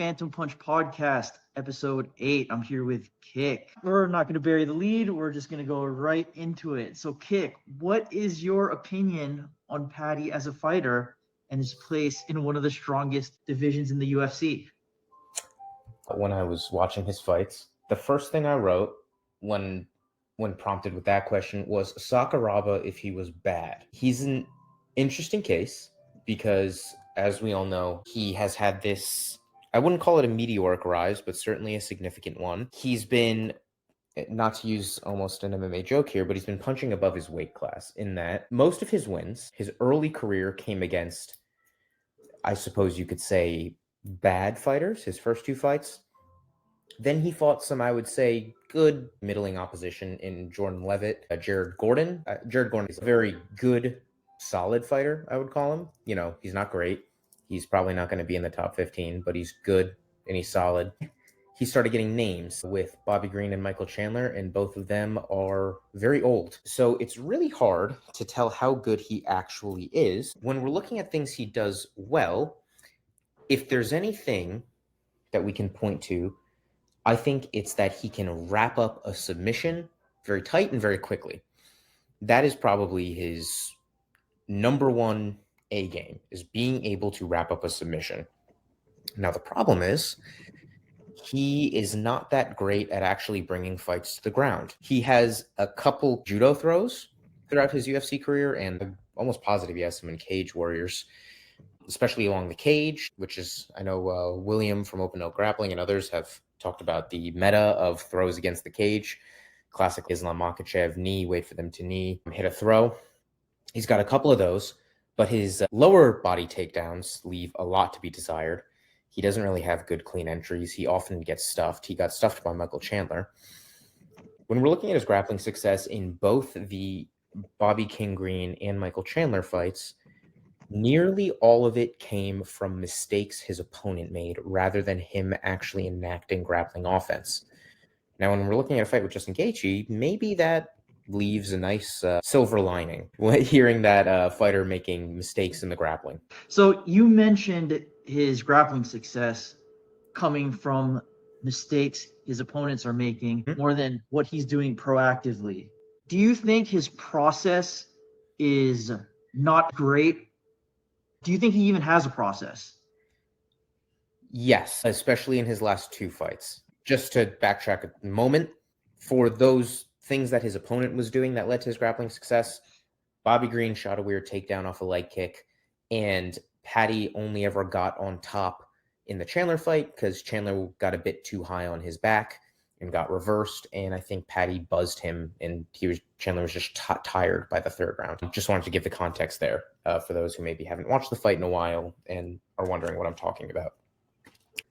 Phantom Punch Podcast, episode 8. I'm here with Kick. We're not going to bury the lead. We're just going to go right into it. So, Kick, what is your opinion on Paddy as a fighter and his place in one of the strongest divisions in the UFC? When I was watching his fights, the first thing I wrote when prompted with that question was Sakuraba if he was bad. He's an interesting case because, as we all know, he has had this, I wouldn't call it a meteoric rise, but certainly a significant one. He's been, not to use almost an MMA joke here, but he's been punching above his weight class in that most of his wins, his early career came against, I suppose you could say, bad fighters, his first 2 fights. Then he fought some, I would say, good middling opposition in Jordan Levitt, Jared Gordon. Jared Gordon is a very good, solid fighter, I would call him. You know, he's not great. He's probably not going to be in the top 15, but he's good and he's solid. He started getting names with Bobby Green and Michael Chandler, and both of them are very old. So it's really hard to tell how good he actually is. When we're looking at things he does well, if there's anything that we can point to, I think it's that he can wrap up a submission very tight and very quickly. That is probably his number one A game, is being able to wrap up a submission. Now, the problem is he is not that great at actually bringing fights to the ground. He has a couple judo throws throughout his UFC career, and I'm almost positive he has some in Cage Warriors, especially along the cage, which is, I know William from Open Note Grappling and others have talked about the meta of throws against the cage. Classic Islam Makhachev knee, wait for them to knee, hit a throw. He's got a couple of those, but his lower body takedowns leave a lot to be desired. He doesn't really have good clean entries. He often gets stuffed. He got stuffed by Michael Chandler. When we're looking at his grappling success in both the Bobby King Green and Michael Chandler fights, nearly all of it came from mistakes his opponent made rather than him actually enacting grappling offense. Now, when we're looking at a fight with Justin Gaethje, maybe that leaves a nice silver lining, hearing that fighter making mistakes in the grappling. So you mentioned his grappling success coming from mistakes his opponents are making more than what he's doing proactively. Do you think his process is not great? Do you think he even has a process? Yes, especially in his last 2 fights. Just to backtrack a moment, for those things that his opponent was doing that led to his grappling success, Bobby Green shot a weird takedown off a leg kick, and Paddy only ever got on top in the Chandler fight because Chandler got a bit too high on his back and got reversed, and I think Paddy buzzed him, and Chandler was just tired by the 3rd round. Just wanted to give the context there for those who maybe haven't watched the fight in a while and are wondering what I'm talking about.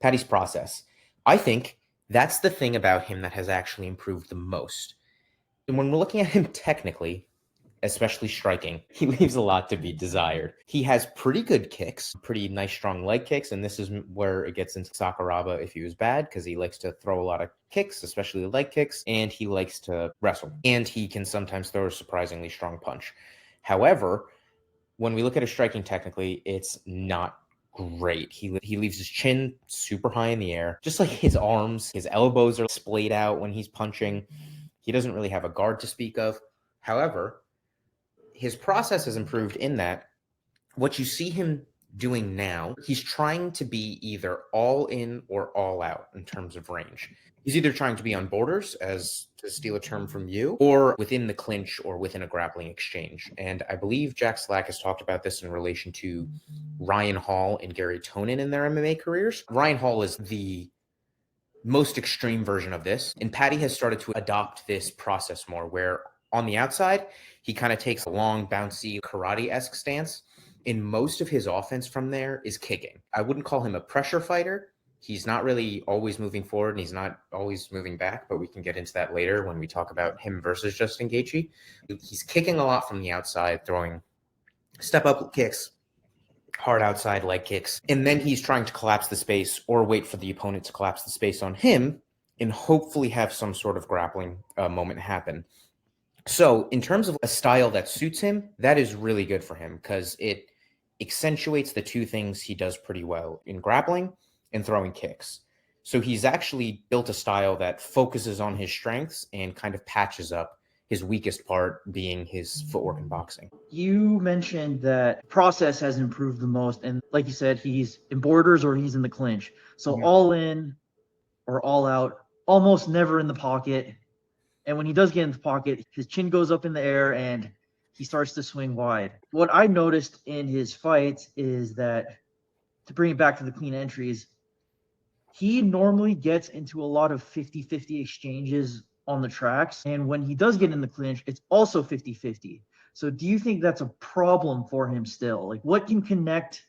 Paddy's process. I think that's the thing about him that has actually improved the most. And when we're looking at him technically, especially striking, he leaves a lot to be desired. He has pretty good kicks, pretty nice strong leg kicks, and this is where it gets into Sakuraba if he was bad, because he likes to throw a lot of kicks, especially leg kicks, and he likes to wrestle, and he can sometimes throw a surprisingly strong punch. However, when we look at his striking technically, it's not great. He leaves his chin super high in the air, just like his arms. His elbows are splayed out when he's punching. He doesn't really have a guard to speak of. However, his process has improved in that what you see him doing now, he's trying to be either all in or all out in terms of range. He's either trying to be on borders, as to steal a term from you, or within the clinch or within a grappling exchange. And I believe Jack Slack has talked about this in relation to Ryan Hall and Gary Tonin in their MMA careers. Ryan Hall is the most extreme version of this, and Paddy has started to adopt this process more, where on the outside, he kind of takes a long, bouncy, karate-esque stance. And most of his offense from there is kicking. I wouldn't call him a pressure fighter. He's not really always moving forward, and he's not always moving back, but we can get into that later when we talk about him versus Justin Gaethje. He's kicking a lot from the outside, throwing step-up kicks, hard outside leg kicks, and then he's trying to collapse the space or wait for the opponent to collapse the space on him and hopefully have some sort of grappling moment happen. So in terms of a style that suits him, that is really good for him because it accentuates the 2 things he does pretty well in grappling and throwing kicks. So he's actually built a style that focuses on his strengths and kind of patches up his weakest part being his footwork in boxing. You mentioned that Process has improved the most, and like you said, he's in borders or he's in the clinch. So all in or all out, almost never in the pocket. And when he does get in the pocket, his chin goes up in the air and he starts to swing wide. What I noticed in his fights is that, to bring it back to the clean entries, he normally gets into a lot of 50-50 exchanges on the tracks. And when he does get in the clinch, it's also 50-50. So do you think that's a problem for him still? Like, what can connect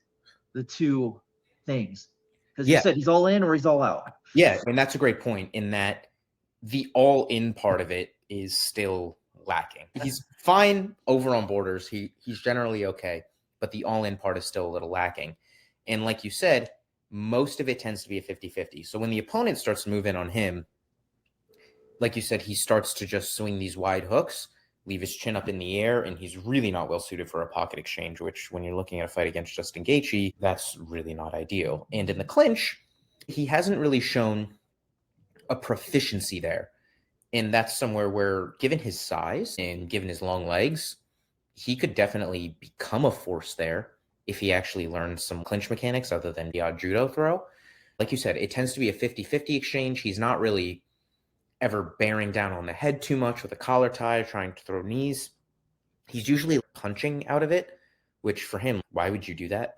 the two things? Because you said he's all in or he's all out. Yeah, and that's a great point in that the all-in part of it is still lacking. He's fine over on borders. He's generally okay, but the all-in part is still a little lacking. And like you said, most of it tends to be a 50-50. So when the opponent starts to move in on him, like you said, he starts to just swing these wide hooks, leave his chin up in the air, and he's really not well suited for a pocket exchange, which when you're looking at a fight against Justin Gaethje, that's really not ideal. And in the clinch, he hasn't really shown a proficiency there. And that's somewhere where, given his size and given his long legs, he could definitely become a force there if he actually learns some clinch mechanics other than the odd judo throw. Like you said, it tends to be a 50-50 exchange. He's not really ever bearing down on the head too much with a collar tie, trying to throw knees. He's usually punching out of it, which for him, why would you do that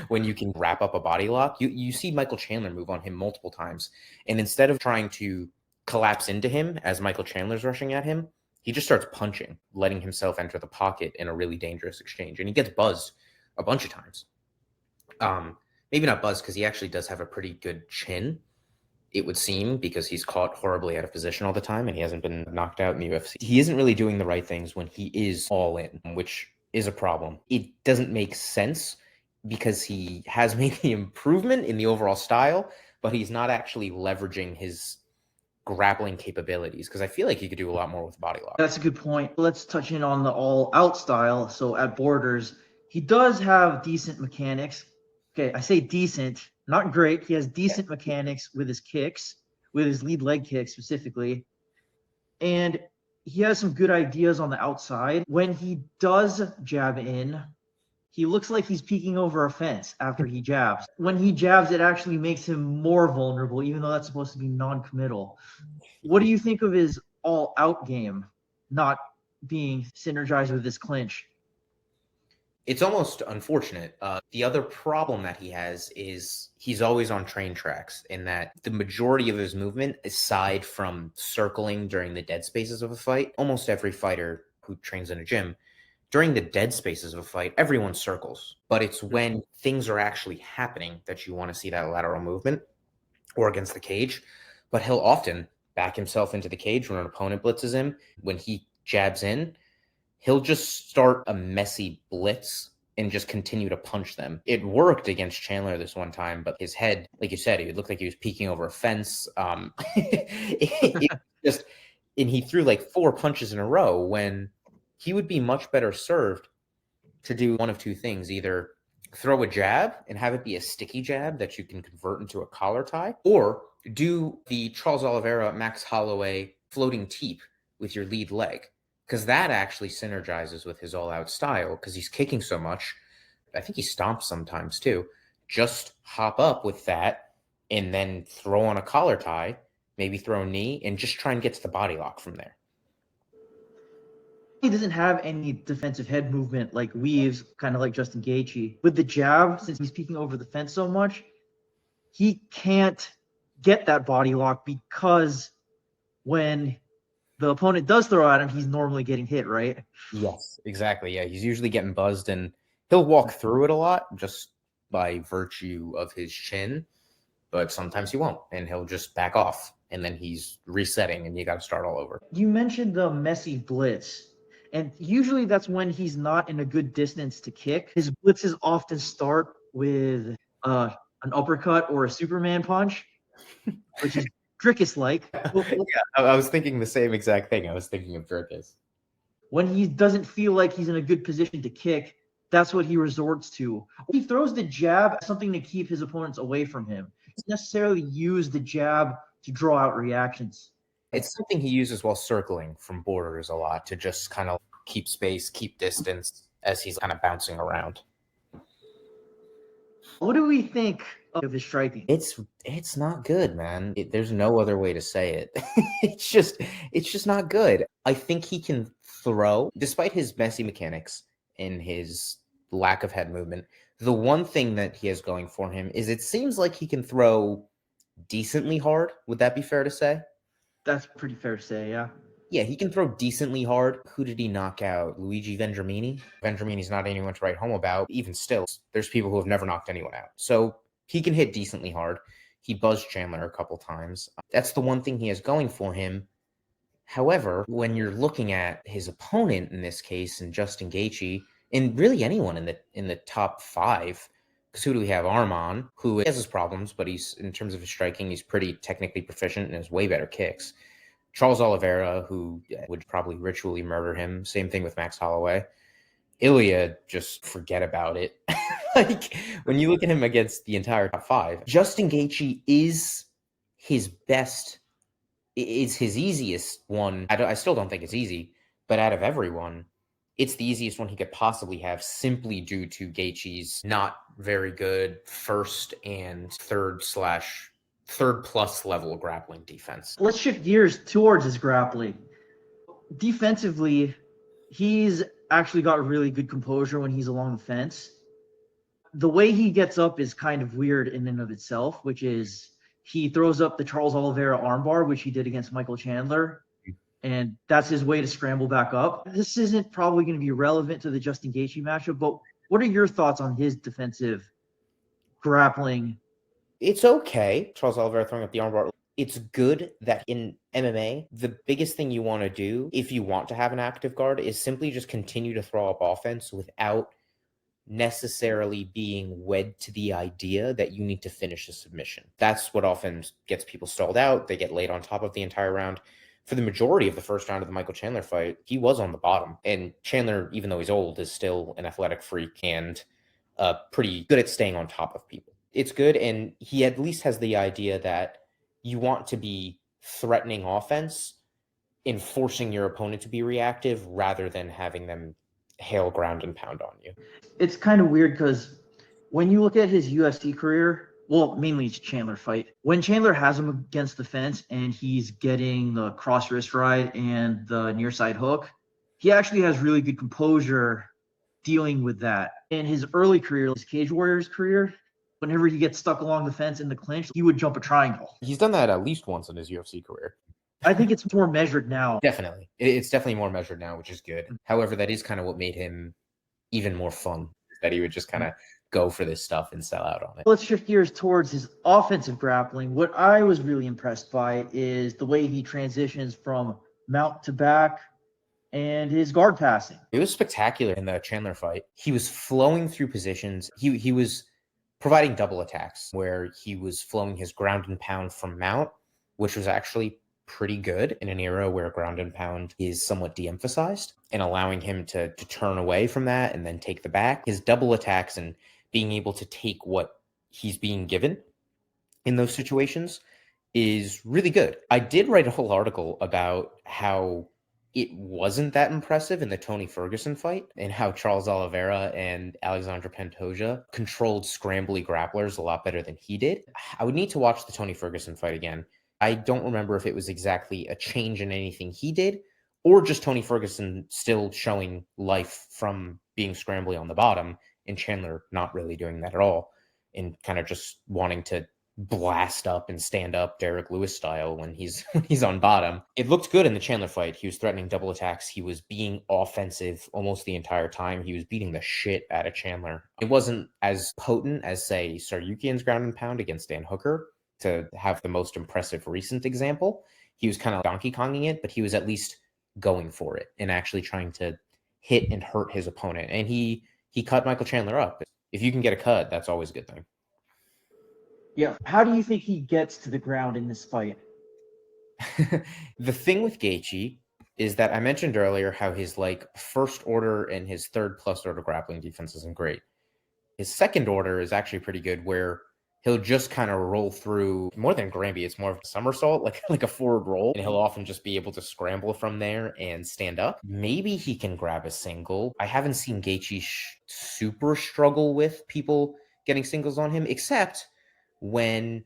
when you can wrap up a body lock? You see Michael Chandler move on him multiple times. And instead of trying to collapse into him as Michael Chandler's rushing at him, he just starts punching, letting himself enter the pocket in a really dangerous exchange. And he gets buzzed a bunch of times. Maybe not buzzed because he actually does have a pretty good chin, it would seem, because he's caught horribly out of position all the time and he hasn't been knocked out in the UFC. He isn't really doing the right things when he is all in, which is a problem. It doesn't make sense because he has made the improvement in the overall style, but he's not actually leveraging his grappling capabilities, because I feel like he could do a lot more with body lock. That's a good point. Let's touch in on the all out style. So at borders, he does have decent mechanics. Okay, I say decent, not great. He has decent mechanics with his kicks, with his lead leg kick specifically. And he has some good ideas on the outside. When he does jab in, he looks like he's peeking over a fence after he jabs. When he jabs, it actually makes him more vulnerable, even though that's supposed to be non-committal. What do you think of his all-out game not being synergized with this clinch? It's almost unfortunate. The other problem that he has is he's always on train tracks, in that the majority of his movement, aside from circling during the dead spaces of a fight, almost every fighter who trains in a gym, during the dead spaces of a fight, everyone circles. But it's when things are actually happening that you want to see that lateral movement or against the cage. But he'll often back himself into the cage when an opponent blitzes him. When he jabs in, he'll just start a messy blitz and just continue to punch them. It worked against Chandler this one time, but his head, like you said, it looked like he was peeking over a fence. And he threw like 4 punches in a row when he would be much better served to do one of two things: either throw a jab and have it be a sticky jab that you can convert into a collar tie, or do the Charles Oliveira, Max Holloway floating teep with your lead leg, because that actually synergizes with his all-out style because he's kicking so much. I think he stomps sometimes too. Just hop up with that and then throw on a collar tie, maybe throw a knee, and just try and get to the body lock from there. He doesn't have any defensive head movement like weaves, kind of like Justin Gaethje. With the jab, since he's peeking over the fence so much, he can't get that body lock because when the opponent does throw at him, he's normally getting hit, right? Yes, exactly. Yeah, he's usually getting buzzed, and he'll walk through it a lot just by virtue of his chin, but sometimes he won't, and he'll just back off, and then he's resetting, and you got to start all over. You mentioned the messy blitz, and usually that's when he's not in a good distance to kick. His blitzes often start with an uppercut or a Superman punch, which is Drickus-like. Yeah, I was thinking the same exact thing. I was thinking of Drickus. When he doesn't feel like he's in a good position to kick, that's what he resorts to. He throws the jab, something to keep his opponents away from him. necessarily use the jab to draw out reactions. It's something he uses while circling from borders a lot to just kind of keep space, keep distance as he's kind of bouncing around. What do we think of his striking? It's not good, man. There's no other way to say it. it's just not good. I think he can throw, despite his messy mechanics and his lack of head movement. The one thing that he has going for him is it seems like he can throw decently hard. Would that be fair to say? That's pretty fair to say, yeah. Yeah, he can throw decently hard. Who did he knock out? Luigi Vendramini? Vendramini's not anyone to write home about. Even still, there's people who have never knocked anyone out. So he can hit decently hard. He buzzed Chandler a couple times. That's the one thing he has going for him. However, when you're looking at his opponent in this case, and Justin Gaethje, and really anyone in the top 5, because who do we have? Arman, who has his problems, but he's, in terms of his striking, he's pretty technically proficient and has way better kicks. Charles Oliveira, who would probably ritually murder him. Same thing with Max Holloway. Ilya, just forget about it. Like, when you look at him against the entire top 5, Justin Gaethje is his best, is his easiest one. I still don't think it's easy, but out of everyone, it's the easiest one he could possibly have, simply due to Gaethje's not very good first and third plus level grappling defense. Let's shift gears towards his grappling. Defensively, he's actually got really good composure when he's along the fence. The way he gets up is kind of weird in and of itself, which is he throws up the Charles Oliveira armbar, which he did against Michael Chandler, and that's his way to scramble back up. This isn't probably going to be relevant to the Justin Gaethje matchup, but what are your thoughts on his defensive grappling? It's okay, Charles Oliveira throwing up the armbar. It's good that in MMA, the biggest thing you want to do, if you want to have an active guard, is simply just continue to throw up offense without necessarily being wed to the idea that you need to finish a submission. That's what often gets people stalled out. They get laid on top of the entire round. For the majority of the first round of the Michael Chandler fight, he was on the bottom. And Chandler, even though he's old, is still an athletic freak and pretty good at staying on top of people. It's good, and he at least has the idea that you want to be threatening offense in forcing your opponent to be reactive rather than having them hail ground and pound on you. It's kind of weird because when you look at his UFC career, well, mainly his Chandler fight, when Chandler has him against the fence and he's getting the cross wrist ride and the near side hook, he actually has really good composure dealing with that. In his early career, his Cage Warriors career, whenever he gets stuck along the fence in the clinch, he would jump a triangle. He's done that at least once in his UFC career. I think it's more measured now. Definitely. It's definitely more measured now, which is good. However, that is kind of what made him even more fun, that he would just kind of go for this stuff and sell out on it. Let's shift gears towards his offensive grappling. What I was really impressed by is the way he transitions from mount to back and his guard passing. It was spectacular in the Chandler fight. He was flowing through positions. He was providing double attacks where he was flowing his ground and pound from mount, which was actually pretty good in an era where ground and pound is somewhat de-emphasized, and allowing him to turn away from that and then take the back. His double attacks and being able to take what he's being given in those situations is really good. I did write a whole article about how it wasn't that impressive in the Tony Ferguson fight and how Charles Oliveira and Alexandre Pantoja controlled scrambly grapplers a lot better than he did. I would need to watch the Tony Ferguson fight again. I don't remember if it was exactly a change in anything he did or just Tony Ferguson still showing life from being scrambly on the bottom and Chandler not really doing that at all and kind of just wanting to blast up and stand up Derek Lewis style when he's on bottom. It looked good in the Chandler fight. He was threatening double attacks. He was being offensive almost the entire time. He was beating the shit out of Chandler. It wasn't as potent as, say, Saryukian's ground and pound against Dan Hooker, to have the most impressive recent example. He was kind of Donkey Konging it, but he was at least going for it and actually trying to hit and hurt his opponent. And he cut Michael Chandler up. If you can get a cut, that's always a good thing. Yeah. How do you think he gets to the ground in this fight? The thing with Gaethje is that I mentioned earlier how his first order and his third plus order grappling defense isn't great. His second order is actually pretty good, where he'll just kind of roll through more than Granby. It's more of a somersault, like a forward roll. And he'll often just be able to scramble from there and stand up. Maybe he can grab a single. I haven't seen Gaethje super struggle with people getting singles on him, except when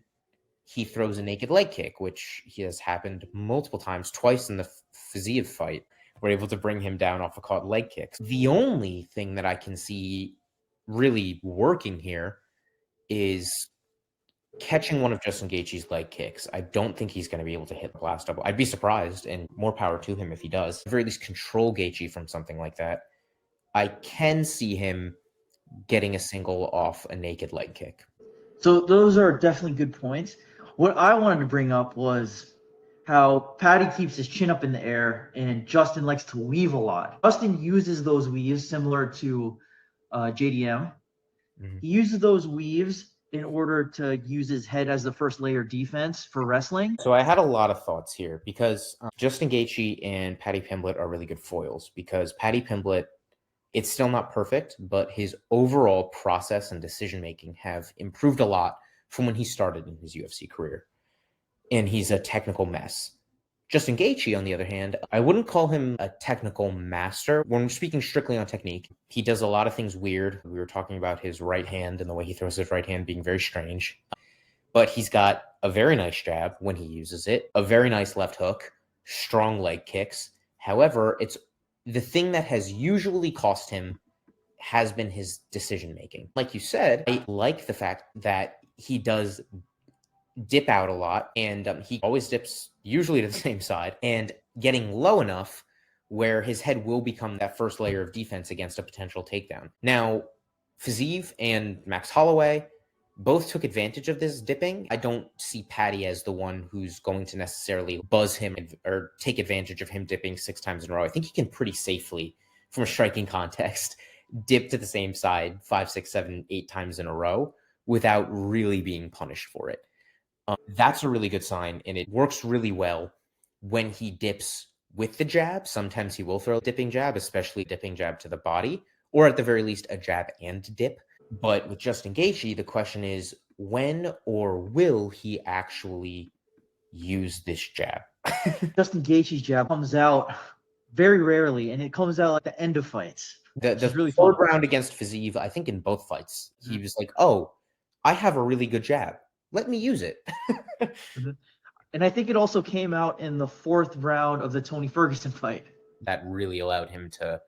he throws a naked leg kick, which has happened multiple times, twice in the Fiziev fight. We're able to bring him down off of caught leg kicks. The only thing that I can see really working here is catching one of Justin Gaethje's leg kicks. I don't think he's going to be able to hit the last double. I'd be surprised, and more power to him if he does. At the very least, control Gaethje from something like that. I can see him getting a single off a naked leg kick. So those are definitely good points. What I wanted to bring up was how Paddy keeps his chin up in the air and Justin likes to weave a lot. Justin uses those weaves similar to JDM. Mhm. He uses those weaves in order to use his head as the first layer defense for wrestling. So I had a lot of thoughts here because Justin Gaethje and Paddy Pimblett are really good foils because Paddy Pimblett, it's still not perfect, but his overall process and decision-making have improved a lot from when he started in his UFC career. And he's a technical mess. Justin Gaethje, on the other hand, I wouldn't call him a technical master. When we're speaking strictly on technique, he does a lot of things weird. We were talking about his right hand and the way he throws his right hand being very strange. But he's got a very nice jab when he uses it, a very nice left hook, strong leg kicks. However, it's the thing that has usually cost him has been his decision making. Like you said, I like the fact that he does dip out a lot, and he always dips usually to the same side and getting low enough where his head will become that first layer of defense against a potential takedown. Now, Fiziev and Max Holloway both took advantage of this dipping. I don't see Paddy as the one who's going to necessarily buzz him or take advantage of him dipping 6 times in a row. I think he can pretty safely, from a striking context, dip to the same side 5, 6, 7, 8 times in a row without really being punished for it. That's a really good sign, and it works really well when he dips with the jab. Sometimes he will throw a dipping jab, especially dipping jab to the body, or at the very least, a jab and dip. But with Justin Gaethje, the question is, when or will he actually use this jab? Justin Gaethje's jab comes out very rarely, and it comes out at the end of fights. The really third fun. round against Fiziev, I think in both fights, he was like, oh, I have a really good jab. Let me use it. And I think it also came out in the 4th round of the Tony Ferguson fight. That really allowed him to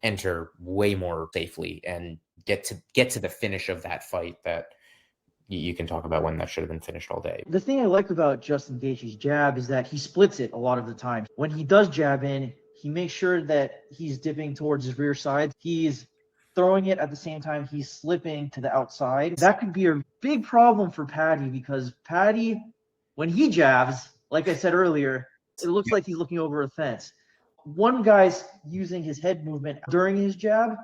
enter way more safely and get to the finish of that fight that you can talk about when that should have been finished all day. The thing I like about Justin Gaethje's jab is that he splits it a lot of the time. When he does jab in, he makes sure that he's dipping towards his rear side. He's throwing it at the same time he's slipping to the outside. That could be a big problem for Paddy because Paddy, when he jabs, like I said earlier, it looks like he's looking over a fence. One guy's using his head movement during his jab.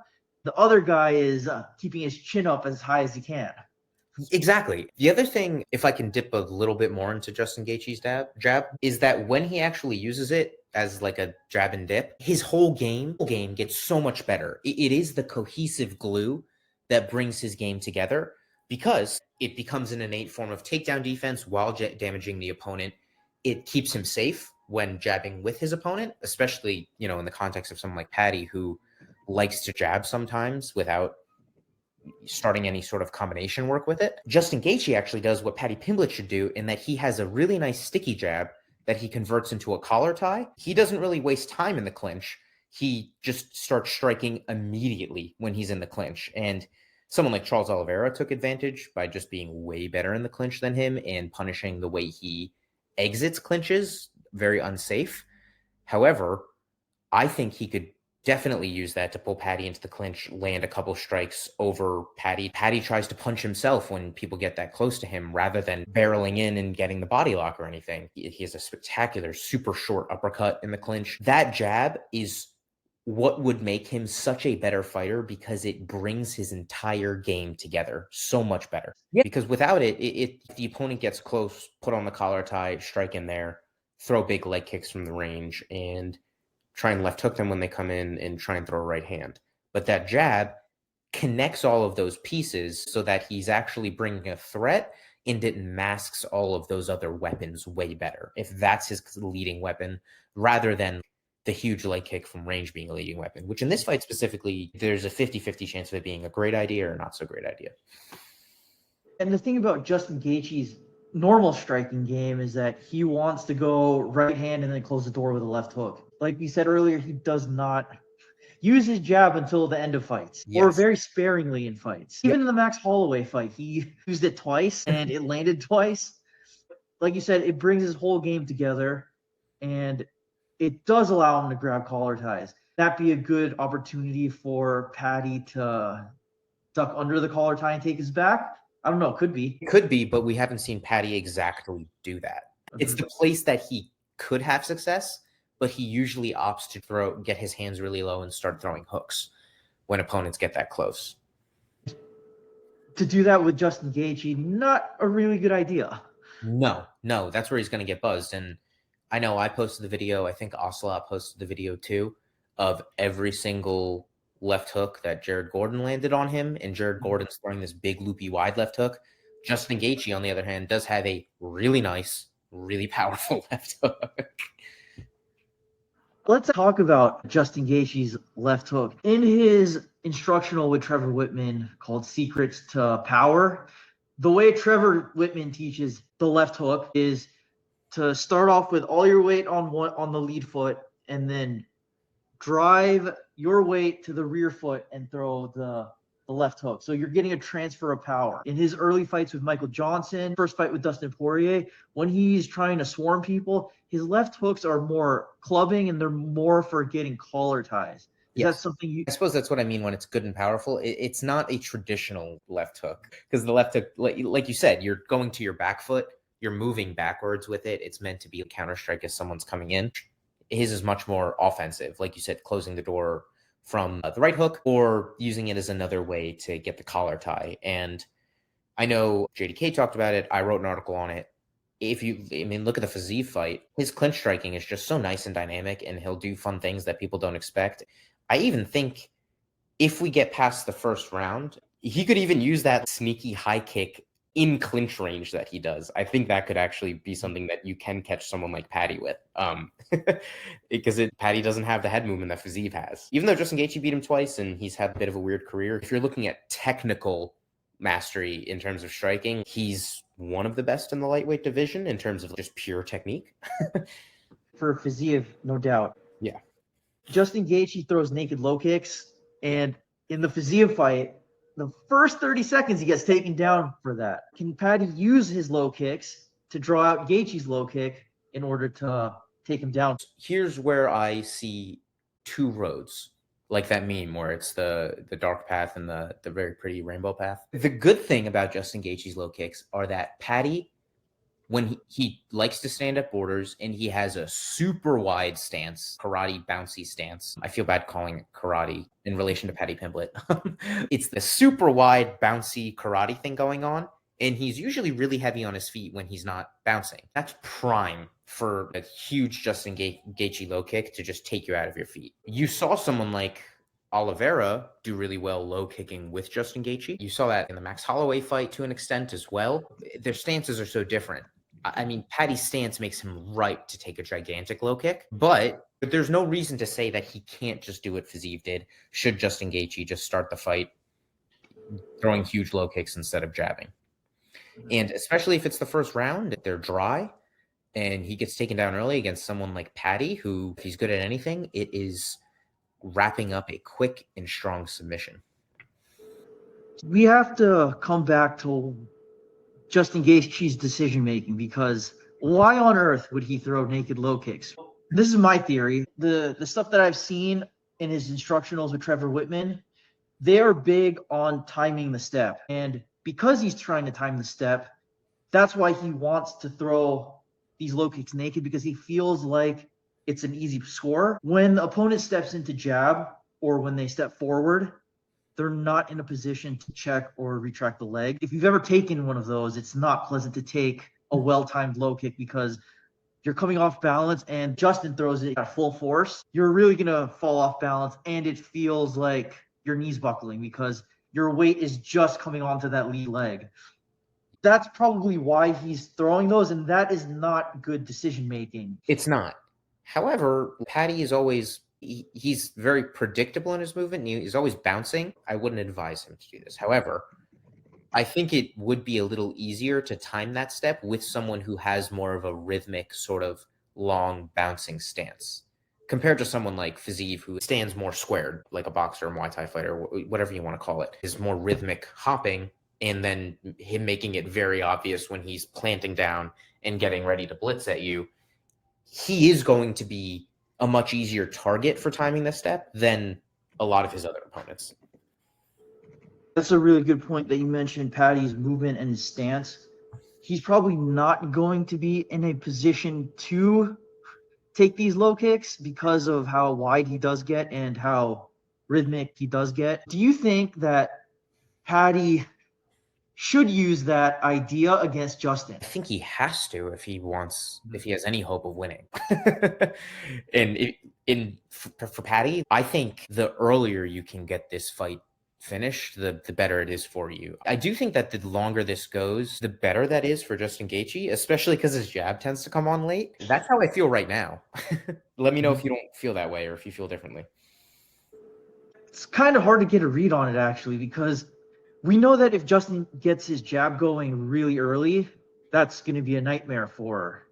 The other guy is keeping his chin up as high as he can. Exactly. The other thing, if I can dip a little bit more into Justin Gaethje's jab, is that when he actually uses it as like a jab and dip, his whole game gets so much better. It is the cohesive glue that brings his game together because it becomes an innate form of takedown defense while damaging the opponent. It keeps him safe when jabbing with his opponent, especially, in the context of someone like Paddy who likes to jab sometimes without starting any sort of combination work with it. Justin Gaethje actually does what Paddy Pimblett should do in that he has a really nice sticky jab that he converts into a collar tie. He doesn't really waste time in the clinch. He just starts striking immediately when he's in the clinch. And someone like Charles Oliveira took advantage by just being way better in the clinch than him and punishing the way he exits clinches, very unsafe. However, I think he could definitely use that to pull Paddy into the clinch, land a couple strikes over Paddy. Paddy tries to punch himself when people get that close to him rather than barreling in and getting the body lock or anything. He has a spectacular, super short uppercut in the clinch. That jab is what would make him such a better fighter because it brings his entire game together so much better. Yeah. Because without it, if the opponent gets close, put on the collar tie, strike in there, throw big leg kicks from the range, and try and left hook them when they come in and try and throw a right hand. But that jab connects all of those pieces so that he's actually bringing a threat, and it masks all of those other weapons way better, if that's his leading weapon, rather than the huge leg kick from range being a leading weapon, which in this fight specifically, there's a 50-50 chance of it being a great idea or not so great idea. And the thing about Justin Gaethje's normal striking game is that he wants to go right hand and then close the door with a left hook. Like we said earlier, he does not use his jab until the end of fights, or very sparingly in fights. Even in the Max Holloway fight, he used it twice and it landed twice. Like you said, it brings his whole game together, and it does allow him to grab collar ties. That'd be a good opportunity for Paddy to duck under the collar tie and take his back. I don't know. Could be. It could be, but we haven't seen Paddy exactly do that. It's the place that he could have success, but he usually opts to get his hands really low and start throwing hooks when opponents get that close. To do that with Justin Gaethje, not a really good idea. No, that's where he's going to get buzzed. And I know I posted the video. I think Ocelot posted the video too of every single left hook that Jared Gordon landed on him, and Jared Gordon's throwing this big loopy wide left hook. Justin Gaethje, on the other hand, does have a really nice, really powerful left hook. Let's talk about Justin Gaethje's left hook. In his instructional with Trevor Whitman called Secrets to Power, the way Trevor Whitman teaches the left hook is to start off with all your weight on the lead foot, and then drive your weight to the rear foot and throw the left hook. So you're getting a transfer of power. In his early fights with Michael Johnson, first fight with Dustin Poirier, when he's trying to swarm people, his left hooks are more clubbing and they're more for getting collar ties. Yes. That's something you... I suppose that's what I mean when it's good and powerful. It's not a traditional left hook, because the left hook, like you said, you're going to your back foot, you're moving backwards with it. It's meant to be a counter strike as someone's coming in. His is much more offensive, like you said, closing the door from the right hook or using it as another way to get the collar tie. And I know JDK talked about it. I wrote an article on it. Look at the Fiziev fight. His clinch striking is just so nice and dynamic, and he'll do fun things that people don't expect. I even think if we get past the first round, he could even use that sneaky high kick in clinch range that he does. I think that could actually be something that you can catch someone like Paddy with, because Paddy doesn't have the head movement that Fiziev has. Even though Justin Gaethje beat him twice and he's had a bit of a weird career, if you're looking at technical mastery in terms of striking, he's one of the best in the lightweight division in terms of just pure technique. For Fiziev, no doubt. Yeah. Justin Gaethje throws naked low kicks, and in the Fiziev fight, the first 30 seconds he gets taken down for that. Can Paddy use his low kicks to draw out Gaethje's low kick in order to take him down? Here's where I see two roads, like that meme where it's the dark path and the very pretty rainbow path. The good thing about Justin Gaethje's low kicks are that Paddy, when he likes to stand at borders and he has a super wide stance, karate bouncy stance. I feel bad calling it karate in relation to Paddy Pimblett. It's the super wide bouncy karate thing going on, and he's usually really heavy on his feet when he's not bouncing. That's prime for a huge Justin Gaethje low kick to just take you out of your feet. You saw someone like Oliveira do really well low kicking with Justin Gaethje. You saw that in the Max Holloway fight to an extent as well. Their stances are so different. I mean, Paddy's stance makes him right to take a gigantic low kick, but there's no reason to say that he can't just do what Fiziev did should Justin Gaethje just start the fight throwing huge low kicks instead of jabbing. And especially if it's the first round, they're dry, and he gets taken down early against someone like Paddy, who, if he's good at anything, it is wrapping up a quick and strong submission. We have to come back to Justin Gaethje's decision-making, because why on earth would he throw naked low kicks? This is my theory. The stuff that I've seen in his instructionals with Trevor Whitman, they are big on timing the step. And because he's trying to time the step, that's why he wants to throw these low kicks naked, because he feels like it's an easy score. When the opponent steps into jab or when they step forward, they're not in a position to check or retract the leg. If you've ever taken one of those, it's not pleasant to take a well-timed low kick because you're coming off balance and Justin throws it at full force. You're really going to fall off balance, and it feels like your knees buckling because your weight is just coming onto that lead leg. That's probably why he's throwing those, and that is not good decision making. It's not. However, Paddy is always he's very predictable in his movement. He's always bouncing. I wouldn't advise him to do this. However, I think it would be a little easier to time that step with someone who has more of a rhythmic sort of long bouncing stance compared to someone like Fiziev who stands more squared, like a boxer or Muay Thai fighter, whatever you want to call it, is more rhythmic hopping, and then him making it very obvious when he's planting down and getting ready to blitz at you. He is going to be a much easier target for timing this step than a lot of his other opponents. That's a really good point that you mentioned, Paddy's movement and his stance. He's probably not going to be in a position to take these low kicks because of how wide he does get and how rhythmic he does get. Do you think that Paddy should use that idea against Justin? I think he has to if he has any hope of winning. And for Paddy, I think the earlier you can get this fight finished, the better it is for you. I do think that the longer this goes, the better that is for Justin Gaethje, especially because his jab tends to come on late. That's how I feel right now. Let me know if you don't feel that way or if you feel differently. It's kind of hard to get a read on it, actually, because we know that if Justin gets his jab going really that's going to be a nightmare for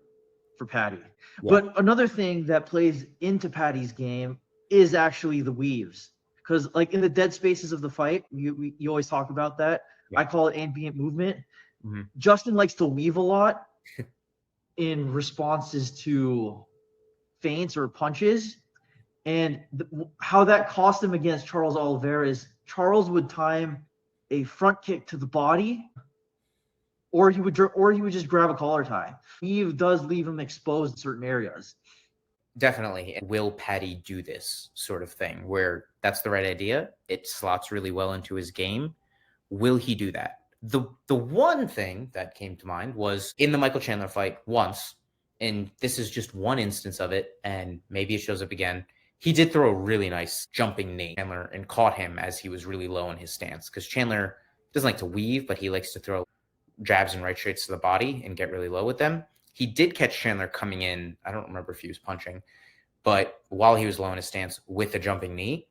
Paddy. Yeah. But another thing that plays into Paddy's game is actually the weaves. Because like in the dead spaces of the fight, you always talk about that. Yeah. I call it ambient movement. Mm-hmm. Justin likes to weave a lot in responses to feints or punches. And how that cost him against Charles Oliveira is Charles would time a front kick to the body, or he would just grab a collar tie. Weave does leave him exposed in certain areas. Definitely. And will Paddy do this sort of thing where that's the right idea? It slots really well into his game. Will he do that? The one thing that came to mind was in the Michael Chandler fight once, and this is just one instance of it, and maybe it shows up again. He did throw a really nice jumping knee Chandler and caught him as he was really low in his stance, because Chandler doesn't like to weave, but he likes to throw jabs and right straights to the body and get really low with them. He did catch Chandler coming in. I don't remember if he was punching, but while he was low in his stance with a jumping knee,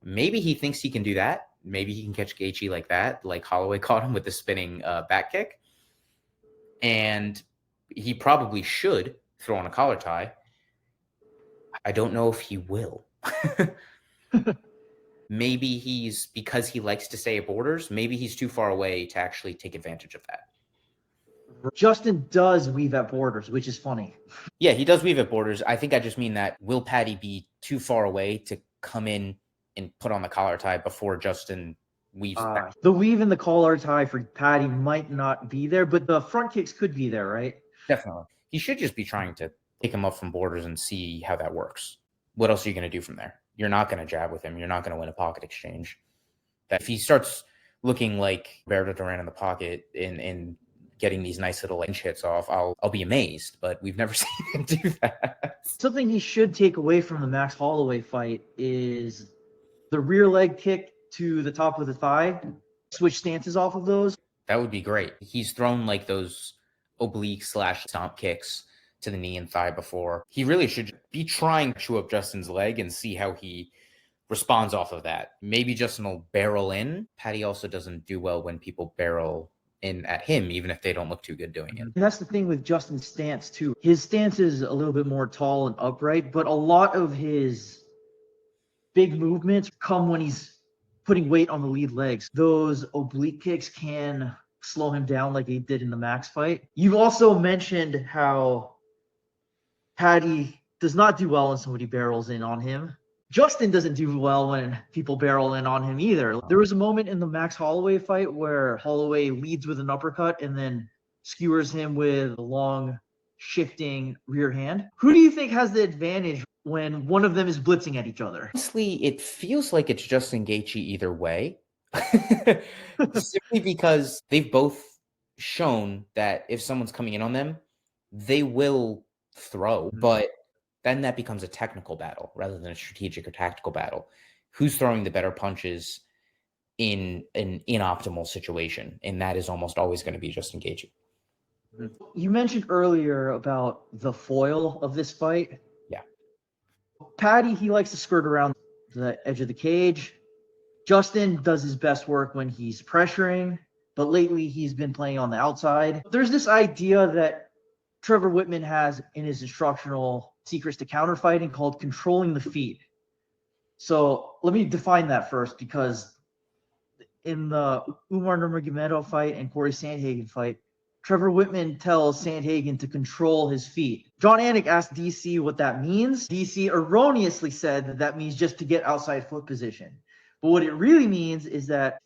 maybe he thinks he can do that. Maybe he can catch Gaethje like that, like Holloway caught him with the spinning back kick. And he probably should throw on a collar tie. I don't know if he will. Maybe because he likes to stay at borders, maybe he's too far away to actually take advantage of that. Justin does weave at borders, which is funny. Yeah, he does weave at borders. I think I just mean that will Paddy be too far away to come in and put on the collar tie before Justin weaves back? The weave and the collar tie for Paddy might not be there, but the front kicks could be there, right? Definitely. He should just be trying to pick him up from borders and see how that works. What else are you going to do from there? You're not going to jab with him. You're not going to win a pocket exchange. That if he starts looking like Berto Duran in the pocket and getting these nice little inch hits off, I'll be amazed, but we've never seen him do that. Something he should take away from the Max Holloway fight is the rear leg kick to the top of the thigh. Switch stances off of those. That would be great. He's thrown like those oblique / stomp kicks to the knee and thigh before. He really should be trying to chew up Justin's leg and see how he responds off of that. Maybe Justin will barrel in. Paddy also doesn't do well when people barrel in at him, even if they don't look too good doing it. And that's the thing with Justin's stance too. His stance is a little bit more tall and upright, but a lot of his big movements come when he's putting weight on the lead legs. Those oblique kicks can slow him down like he did in the Max fight. You've also mentioned how Paddy does not do well when somebody barrels in on him. Justin doesn't do well when people barrel in on him either. There was a moment in the Max Holloway fight where Holloway leads with an uppercut and then skewers him with a long shifting rear hand. Who do you think has the advantage when one of them is blitzing at each other? Honestly, it feels like it's Justin Gaethje either way. Simply because they've both shown that if someone's coming in on them, they will throw, but then that becomes a technical battle rather than a strategic or tactical battle. Who's throwing the better punches? in an inoptimal situation, and that is almost always going to be Justin Gaethje. You mentioned earlier about the foil of this fight. Yeah. Paddy, he likes to skirt around the edge of the cage. Justin does his best work when he's pressuring, but lately he's been playing on the outside. There's this idea that Trevor Whitman has in his instructional secrets to counterfighting called controlling the feet. So let me define that first, because in the Umar Nurmagomedov fight and Corey Sandhagen fight, Trevor Whitman tells Sandhagen to control his feet. John Anik asked DC what that means. DC erroneously said that that means just to get outside foot position. But what it really means is that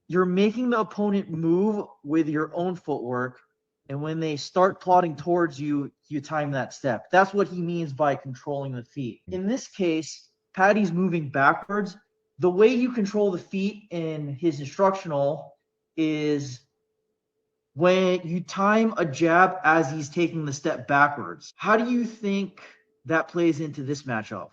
you're making the opponent move with your own footwork, and when they start plodding towards you, you time that step. That's what he means by controlling the feet. In this case, Paddy's moving backwards. The way you control the feet in his instructional is when you time a jab as he's taking the step backwards. How do you think that plays into this matchup?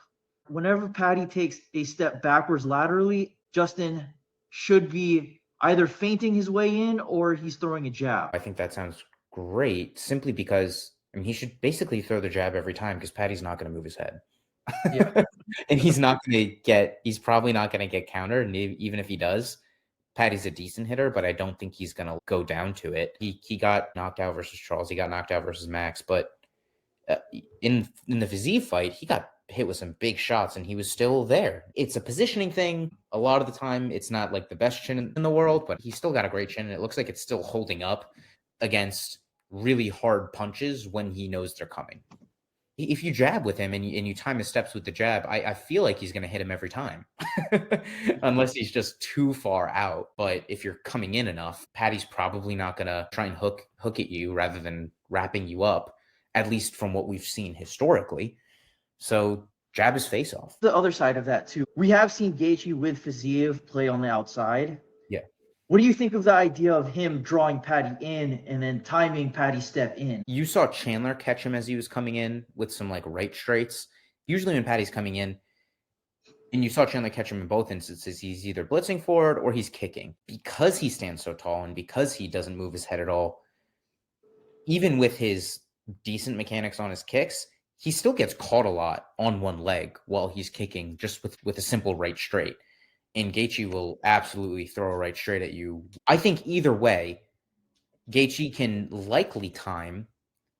Whenever Paddy takes a step backwards laterally, Justin should be either feinting his way in or he's throwing a jab. I think that sounds great, simply because he should basically throw the jab every time, because Paddy's not going to move his head. Yeah. And he's probably not going to get countered. And even if he does, Paddy's a decent hitter, but I don't think he's going to go down to it. He got knocked out versus Charles. He got knocked out versus Max. But in the Fiziev fight, he got hit with some big shots and he was still there. It's a positioning thing. A lot of the time, it's not like the best chin in the world, but he's still got a great chin. And it looks like it's still holding up against really hard punches when he knows they're coming. If you jab with him and you time his steps with the jab, I feel like he's going to hit him every time, unless he's just too far out. But if you're coming in enough, Paddy's probably not going to try and hook at you rather than wrapping you up, at least from what we've seen historically. So jab his face off. The other side of that too, we have seen Gaethje with Fiziev play on the outside. Yeah. What do you think of the idea of him drawing Paddy in and then timing Paddy's step in? You saw Chandler catch him as he was coming in with some like right straights. Usually when Paddy's coming in, and you saw Chandler catch him in both instances, he's either blitzing forward or he's kicking. Because he stands so tall and because he doesn't move his head at all, even with his decent mechanics on his kicks, he still gets caught a lot on one leg while he's kicking, just with a simple right straight. And Gaethje will absolutely throw a right straight at you. I think either way, Gaethje can likely time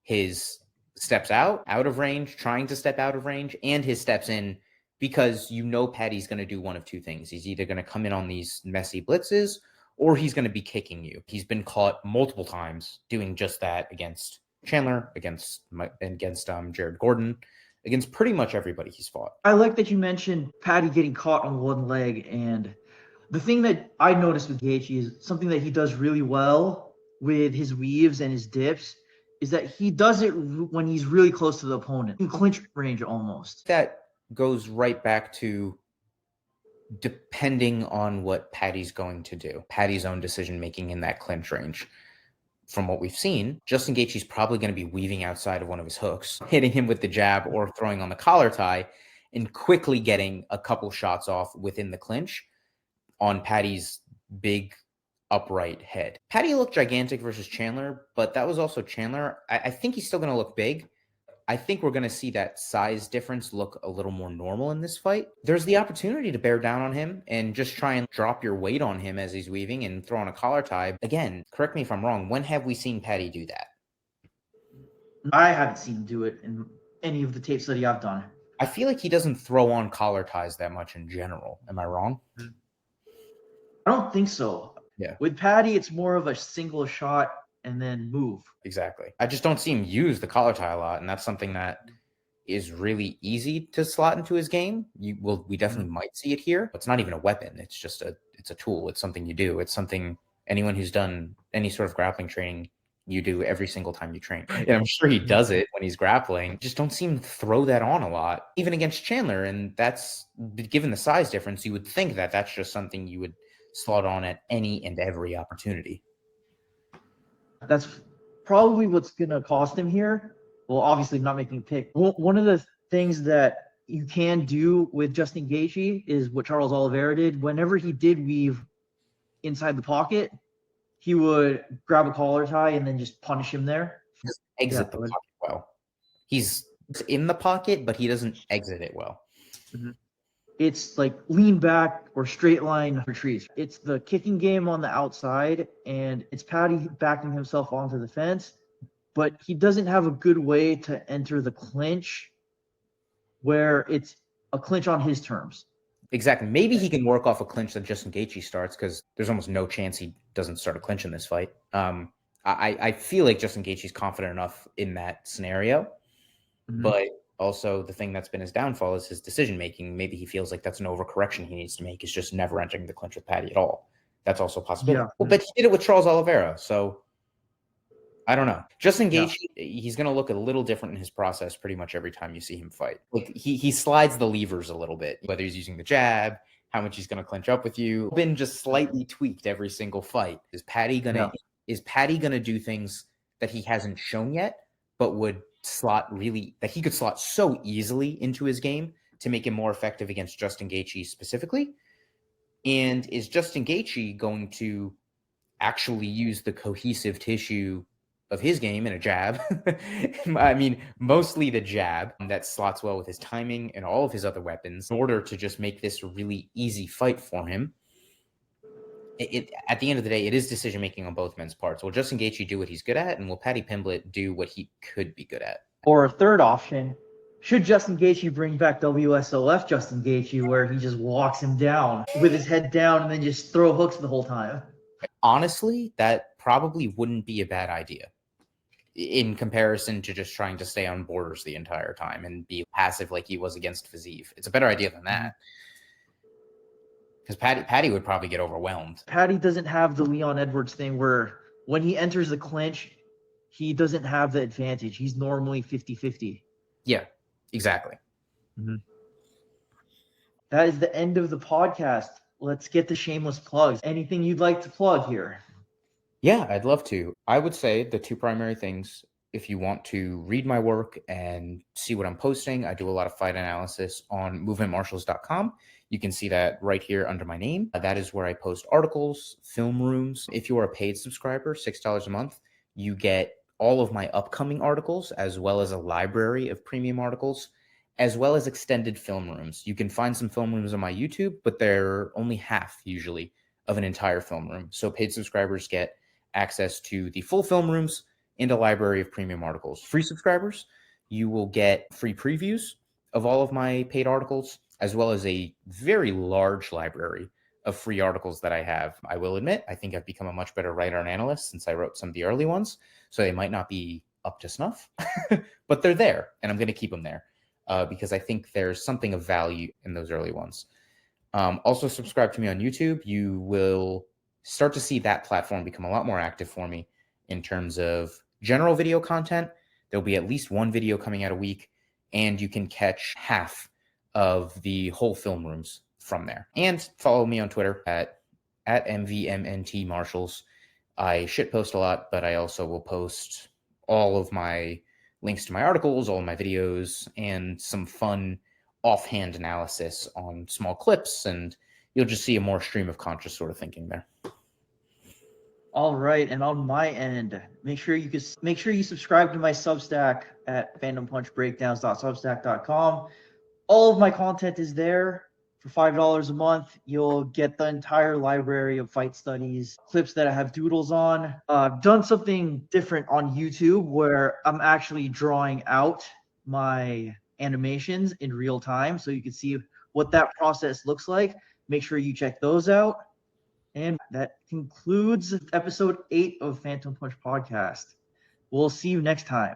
his steps out of range, trying to step out of range, and his steps in, because you know Paddy's going to do one of two things. He's either going to come in on these messy blitzes, or he's going to be kicking you. He's been caught multiple times doing just that against Chandler, against Jared Gordon, against pretty much everybody he's fought. I like that you mentioned Paddy getting caught on one leg, and the thing that I noticed with Gaethje is something that he does really well with his weaves and his dips is that he does it when he's really close to the opponent, in clinch range almost. That goes right back to depending on what Paddy's going to do, Paddy's own decision making in that clinch range. From what we've seen, Justin Gaethje's probably going to be weaving outside of one of his hooks, hitting him with the jab or throwing on the collar tie, and quickly getting a couple shots off within the clinch on Paddy's big upright head. Paddy looked gigantic versus Chandler, but that was also Chandler. I think he's still going to look big. I think we're going to see that size difference look a little more normal in this fight. There's the opportunity to bear down on him and just try and drop your weight on him as he's weaving and throw on a collar tie. Again, correct me if I'm wrong. When have we seen Paddy do that? I haven't seen him do it in any of the tape study I've done. I feel like he doesn't throw on collar ties that much in general. Am I wrong? I don't think so. Yeah. With Paddy, it's more of a single shot and then move. Exactly. I just don't see him use the collar tie a lot, and that's something that is really easy to slot into his game. We definitely might see it here. It's not even a weapon. It's just it's a tool. It's something you do. It's something anyone who's done any sort of grappling training, you do every single time you train. And I'm sure he does it when he's grappling. Just don't see him throw that on a lot, even against Chandler. And that's, given the size difference, you would think that that's just something you would slot on at any and every opportunity. That's probably what's going to cost him here. Well, obviously not making a pick. One of the things that you can do with Justin Gaethje is what Charles Oliveira did. Whenever he did weave inside the pocket, he would grab a collar tie and then just punish him there. Just exit the pocket well. He's in the pocket, but he doesn't exit it well. Mm-hmm. It's like lean back or straight line retreats. It's the kicking game on the outside, and it's Paddy backing himself onto the fence, but he doesn't have a good way to enter the clinch where it's a clinch on his terms. Exactly. Maybe he can work off a clinch that Justin Gaethje starts, because there's almost no chance he doesn't start a clinch in this fight. I feel like Justin Gaethje's confident enough in that scenario, but also the thing that's been his downfall is his decision making. Maybe he feels like that's an overcorrection he needs to make, is just never entering the clinch with Paddy at all. That's also possible. Yeah. Well, but he did it with Charles Oliveira, so I don't know. Justin Gaethje, he's going to look a little different in his process pretty much every time you see him fight. Like he slides the levers a little bit, whether he's using the jab, how much he's going to clinch up with you. Been just slightly tweaked every single fight. Is Paddy going to do things that he hasn't shown yet, but would that he could slot so easily into his game to make him more effective against Justin Gaethje specifically? And is Justin Gaethje going to actually use the cohesive tissue of his game in a jab? I mean, mostly the jab that slots well with his timing and all of his other weapons in order to just make this a really easy fight for him. At the end of the day, it is decision-making on both men's parts. Will Justin Gaethje do what he's good at, and will Paddy Pimblett do what he could be good at? Or a third option, should Justin Gaethje bring back WSOF Justin Gaethje, where he just walks him down with his head down and then just throw hooks the whole time? Honestly, that probably wouldn't be a bad idea in comparison to just trying to stay on borders the entire time and be passive like he was against Fiziev. It's a better idea than that. Because Paddy would probably get overwhelmed. Paddy doesn't have the Leon Edwards thing where when he enters the clinch, he doesn't have the advantage. He's normally 50-50. Yeah, exactly. That is the end of the podcast. Let's get the shameless plugs. Anything you'd like to plug here? Yeah, I'd love to. I would say the two primary things, if you want to read my work and see what I'm posting, I do a lot of fight analysis on movementmarshals.com. You can see that right here under my name. That is where I post articles, film rooms. If you are a paid subscriber, $6 a month, you get all of my upcoming articles, as well as a library of premium articles, as well as extended film rooms. You can find some film rooms on my YouTube, but they're only half usually of an entire film room. So paid subscribers get access to the full film rooms and a library of premium articles. Free subscribers, you will get free previews of all of my paid articles, as well as a very large library of free articles that I have. I will admit, I think I've become a much better writer and analyst since I wrote some of the early ones, so they might not be up to snuff, but they're there, and I'm going to keep them there because I think there's something of value in those early ones. Also, subscribe to me on YouTube. You will start to see that platform become a lot more active for me in terms of general video content. There'll be at least one video coming out a week, and you can catch half of the whole film rooms from there. And follow me on Twitter at MVMNTMarshals. I shitpost a lot, but I also will post all of my links to my articles, all of my videos, and some fun offhand analysis on small clips, and you'll just see a more stream of conscious sort of thinking there. All right, and on my end, make sure you subscribe to my Substack at fandompunchbreakdowns.substack.com. All of my content is there for $5 a month. You'll get the entire library of fight studies, clips that I have doodles on. I've done something different on YouTube where I'm actually drawing out my animations in real time so you can see what that process looks like. Make sure you check those out. And that concludes episode 8 of Phantom Punch Podcast. We'll see you next time.